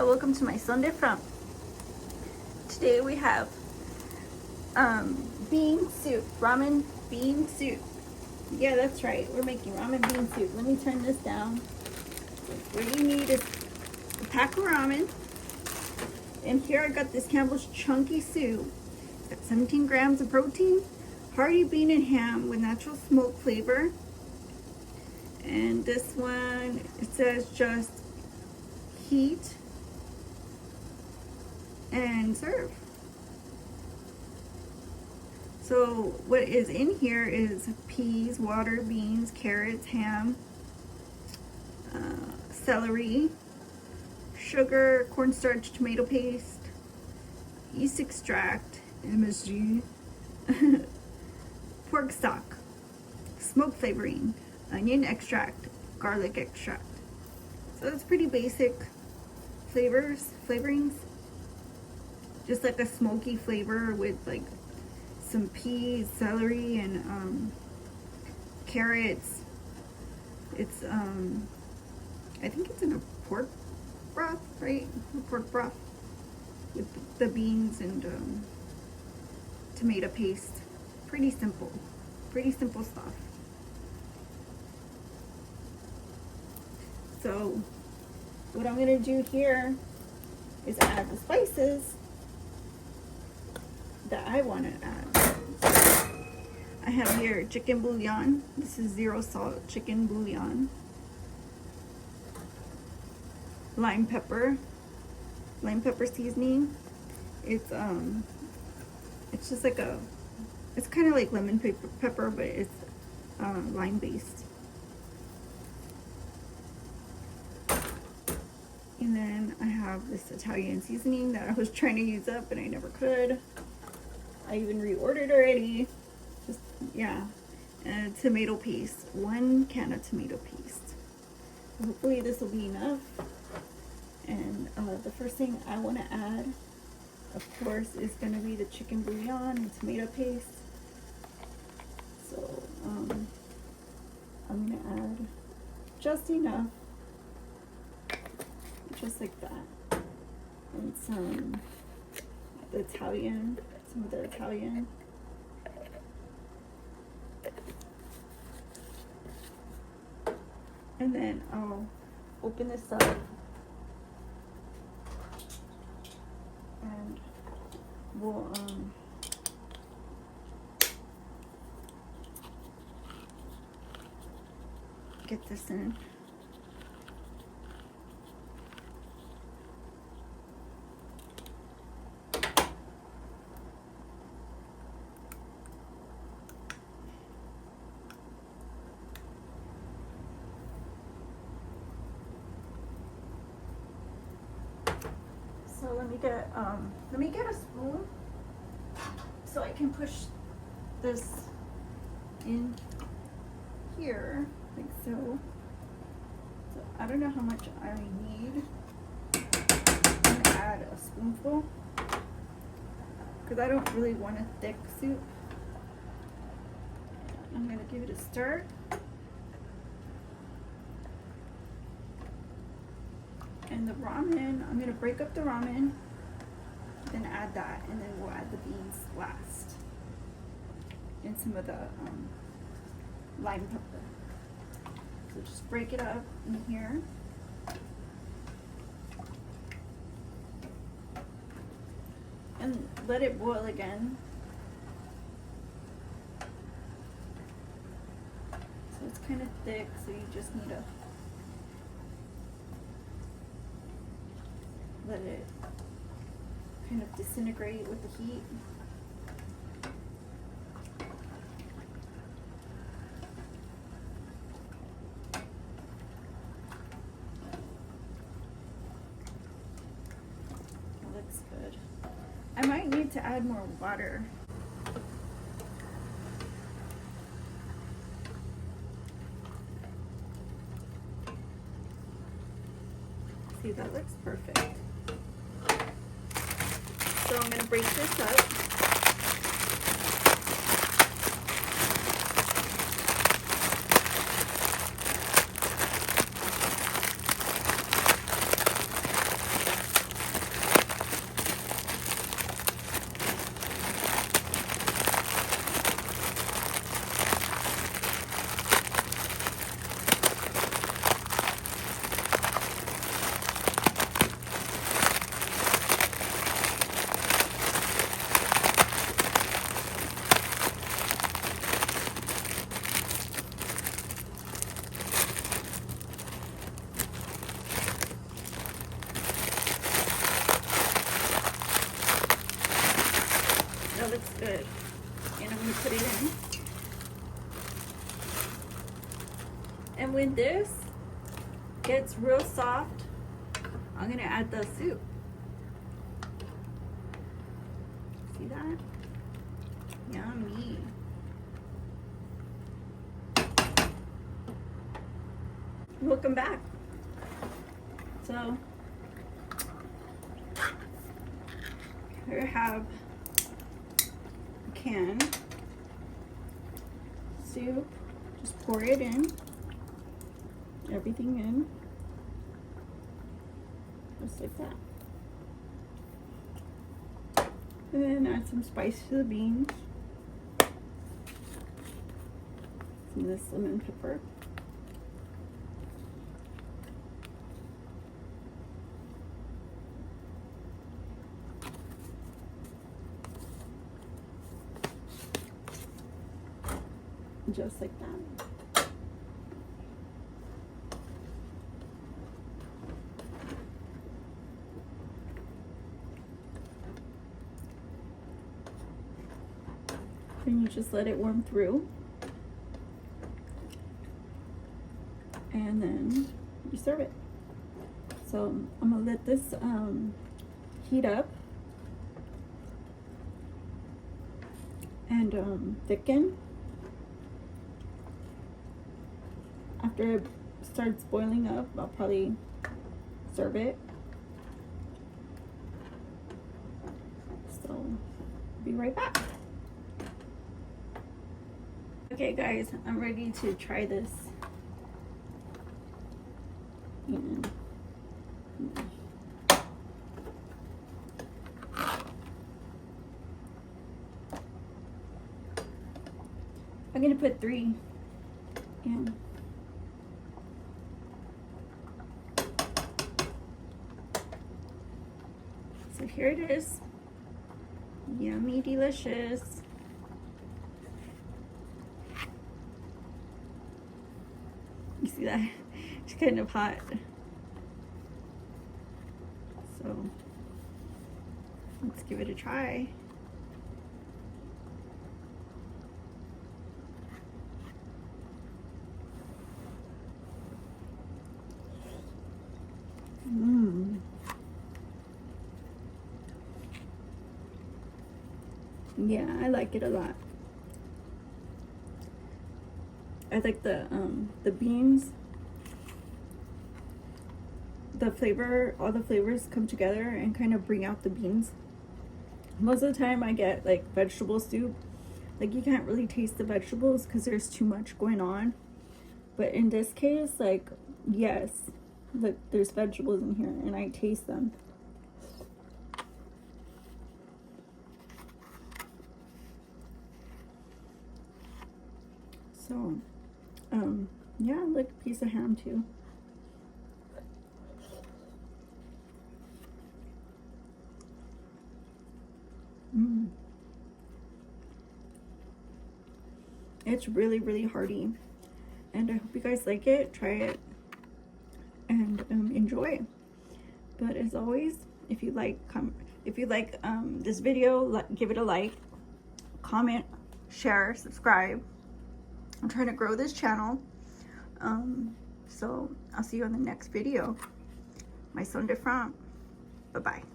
welcome to my Sunday fun. Today we have bean soup, ramen bean soup. Yeah, that's right, we're making ramen bean soup. Let me turn this down. What you need is a pack of ramen. And here I got this Campbell's chunky soup. It's got 17 grams of protein, hearty bean and ham with natural smoke flavor. And this one, it says just heat and serve. So what is in here is peas, water, beans, carrots, ham, celery, sugar, cornstarch, tomato paste, yeast extract, MSG, pork stock, smoke flavoring, onion extract, garlic extract. So it's pretty basic flavorings. Just like a smoky flavor with like some peas, celery, and carrots. It's I think it's in a pork broth, right? A pork broth with the beans and tomato paste. Pretty simple stuff. So what I'm gonna do here is add the spices that I want to add. I have here chicken bouillon. This is 0 salt chicken bouillon. Lime pepper seasoning. It's just like it's kind of like lemon pepper, but it's lime based. And then I have this Italian seasoning that I was trying to use up, but I never could. I even reordered already. Just, yeah. And tomato paste. 1 can of tomato paste. Hopefully this will be enough. And the first thing I want to add, of course, is going to be the chicken bouillon and tomato paste. So, I'm going to add just enough. Just like that. And some of the Italian. And then I'll open this up and we'll get this in. So let me get a spoon so I can push this in here like so. So I don't know how much I need. I'm gonna add a spoonful because I don't really want a thick soup. I'm gonna give it a stir. And the ramen, I'm gonna break up the ramen, then add that, and then we'll add the beans last. And some of the lime pepper. So just break it up in here. And let it boil again. So it's kind of thick, so you just need to let it kind of disintegrate with the heat. That looks good. I might need to add more water. See, that looks perfect. So I'm going to break this up. put it in. And when this gets real soft, I'm gonna add the soup. See that? Yummy. Welcome back. So here I have a can soup. Just pour it in. Everything in. Just like that. And then add some spice to the beans. Some of this lemon pepper. Just like that. And you just let it warm through. And then you serve it. So I'm gonna let this heat up and thicken. After it starts boiling up, I'll probably serve it. So, be right back. Okay guys, I'm ready to try this. And I'm gonna put 3 in. So here it is. Yummy, delicious. You see that? It's kind of hot. So let's give it a try. Yeah, I like it a lot. I like the beans. The flavor, all the flavors come together and kind of bring out the beans. Most of the time I get like vegetable soup. Like you can't really taste the vegetables because there's too much going on. But in this case, like, yes, look, there's vegetables in here and I taste them. So, yeah, like a piece of ham too. It's really, really hearty. And I hope you guys like it. Try it and enjoy. But as always, if you like this video, give it a like, comment, share, subscribe. I'm trying to grow this channel. So I'll see you on the next video. My son de France. Bye-bye.